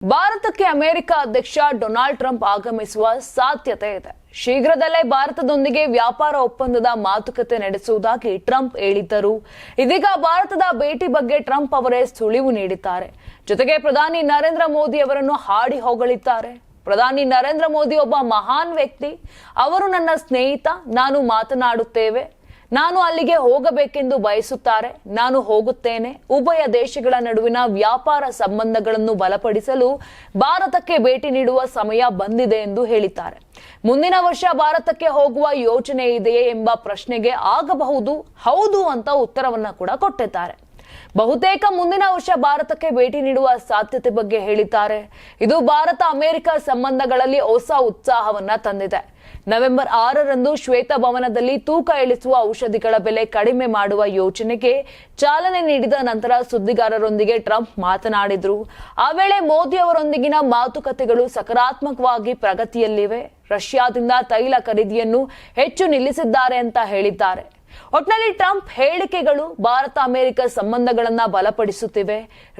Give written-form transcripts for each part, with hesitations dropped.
ಭಾರತಕ್ಕೆ ಅಮೆರಿಕ ಅಧ್ಯಕ್ಷ Donald Trump ಆಗಮಿಸುವ ಸಾಧ್ಯತೆ ಇದೆ. ಶೀಘ್ರದಲ್ಲೇ ಭಾರತದೊಂದಿಗೆ ವ್ಯಾಪಾರ ಒಪ್ಪಂದದ ಮಾತುಕತೆ ನಡೆಸುವುದಾಗಿ ಟ್ರಂಪ್ ಹೇಳಿದ್ದರು. ಇದೀಗ ಭಾರತದ ಭೇಟಿ ಬಗ್ಗೆ ಟ್ರಂಪ್ ಅವರೇ ಸುಳಿವು ನೀಡಿದ್ದಾರೆ. ಜೊತೆಗೆ ಪ್ರಧಾನಿ ನರೇಂದ್ರ ಮೋದಿ ಅವರನ್ನು ಹಾಡಿ ಹೊಗಳಿದ್ದಾರೆ. ಪ್ರಧಾನಿ ನರೇಂದ್ರ ಮೋದಿ ಒಬ್ಬ ಮಹಾನ್ ವ್ಯಕ್ತಿ. ಅವರು ನನ್ನ ಸ್ನೇಹಿತ. ನಾನು ಮಾತನಾಡುತ್ತೇವೆ. ನಾನು ಅಲ್ಲಿಗೆ ಹೋಗಬೇಕೆಂದು ಬಯಸುತ್ತಾರೆ. ನಾನು ಹೋಗುತ್ತೇನೆ. ಉಭಯ ದೇಶಗಳ ನಡುವಿನ ವ್ಯಾಪಾರ ಸಂಬಂಧಗಳನ್ನು ಬಲಪಡಿಸಲು ಭಾರತಕ್ಕೆ ಭೇಟಿ ನೀಡುವ ಸಮಯ ಬಂದಿದೆ ಎಂದು ಹೇಳಿದ್ದಾರೆ. ಮುಂದಿನ ವರ್ಷ ಭಾರತಕ್ಕೆ ಹೋಗುವ ಯೋಚನೆ ಇದೆಯೇ ಎಂಬ ಪ್ರಶ್ನೆಗೆ ಆಗಬಹುದು, ಹೌದು ಅಂತ ಉತ್ತರವನ್ನ ಕೂಡ ಕೊಟ್ಟಿದ್ದಾರೆ. ಬಹುತೇಕ ಮುಂದಿನ ವರ್ಷ ಭಾರತಕ್ಕೆ ಭೇಟಿ ನೀಡುವ ಸಾಧ್ಯತೆ ಬಗ್ಗೆ ಹೇಳಿದ್ದಾರೆ. ಇದು ಭಾರತ ಅಮೆರಿಕ ಸಂಬಂಧಗಳಲ್ಲಿ ಹೊಸ ಉತ್ಸಾಹವನ್ನ ತಂದಿದೆ. ನವೆಂಬರ್ 6ರಂದು ಶ್ವೇತಭವನದಲ್ಲಿ ತೂಕ ಇಳಿಸುವ ಔಷಧಿಗಳ ಬೆಲೆ ಕಡಿಮೆ ಮಾಡುವ ಯೋಜನೆಗೆ ಚಾಲನೆ ನೀಡಿದ ನಂತರ ಸುದ್ದಿಗಾರರೊಂದಿಗೆ ಟ್ರಂಪ್ ಮಾತನಾಡಿದ್ರು. ಆ ವೇಳೆ ಮೋದಿ ಅವರೊಂದಿಗಿನ ಮಾತುಕತೆಗಳು ಸಕಾರಾತ್ಮಕವಾಗಿ ಪ್ರಗತಿಯಲ್ಲಿವೆ. ರಷ್ಯಾದಿಂದ ತೈಲ ಖರೀದಿಯನ್ನು ಹೆಚ್ಚು ನಿಲ್ಲಿಸಿದ್ದಾರೆ ಅಂತ ಹೇಳಿದ್ದಾರೆ. ಒಟ್ನಲ್ಲಿ ಟ್ರಂಪ್ ಹೇಳಿಕೆಗಳು ಭಾರತ ಅಮೆರಿಕ ಸಂಬಂಧಗಳನ್ನ ಬಲಪಡಿಸುತ್ತಿವೆ.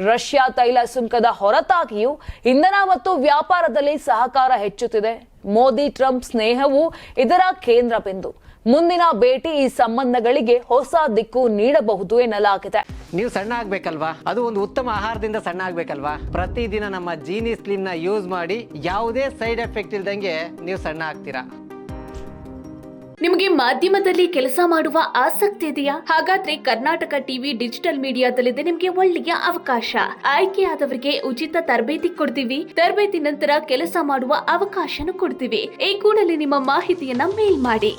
ರಷ್ಯಾ ತೈಲ ಸುಂಕದ ಹೊರತಾಗಿಯೂ ಇಂಧನ ಮತ್ತು ವ್ಯಾಪಾರದಲ್ಲಿ ಸಹಕಾರ ಹೆಚ್ಚುತ್ತಿದೆ. ಮೋದಿ ಟ್ರಂಪ್ ಸ್ನೇಹವು ಇದರ ಕೇಂದ್ರ ಬಿಂದು. ಮುಂದಿನ ಭೇಟಿ ಈ ಸಂಬಂಧಗಳಿಗೆ ಹೊಸ ದಿಕ್ಕು ನೀಡಬಹುದು ಎನ್ನಲಾಗಿದೆ. ನೀವು ಸಣ್ಣ ಆಗ್ಬೇಕಲ್ವಾ? ಅದು ಒಂದು ಉತ್ತಮ ಆಹಾರದಿಂದ ಸಣ್ಣ ಆಗ್ಬೇಕಲ್ವಾ? ಪ್ರತಿದಿನ ನಮ್ಮ ಜೀನಿ ಸ್ಲಿಮ್ ನ ಯೂಸ್ ಮಾಡಿ ಯಾವುದೇ ಸೈಡ್ ಎಫೆಕ್ಟ್ ಇಲ್ದಂಗೆ ನೀವು ಸಣ್ಣ ಆಗ್ತೀರಾ. ನಿಮಗೆ ಮಾಧ್ಯಮದಲ್ಲಿ ಕೆಲಸ ಮಾಡುವ ಆಸಕ್ತಿ ಇದೆಯಾ? ಹಾಗಾದ್ರೆ ಕರ್ನಾಟಕ ಟಿವಿ ಡಿಜಿಟಲ್ ಮೀಡಿಯಾದಲ್ಲಿದೆ ನಿಮಗೆ ಒಳ್ಳೆಯ ಅವಕಾಶ. ಆಯ್ಕೆಯಾದವರಿಗೆ ಉಚಿತ ತರಬೇತಿ ಕೊಡ್ತೀವಿ. ತರಬೇತಿ ನಂತರ ಕೆಲಸ ಮಾಡುವ ಅವಕಾಶನೂ ಕೊಡ್ತೀವಿ. ಈ ಕೂಡಲೇ ನಿಮ್ಮ ಮಾಹಿತಿಯನ್ನ ಮೇಲ್ ಮಾಡಿ.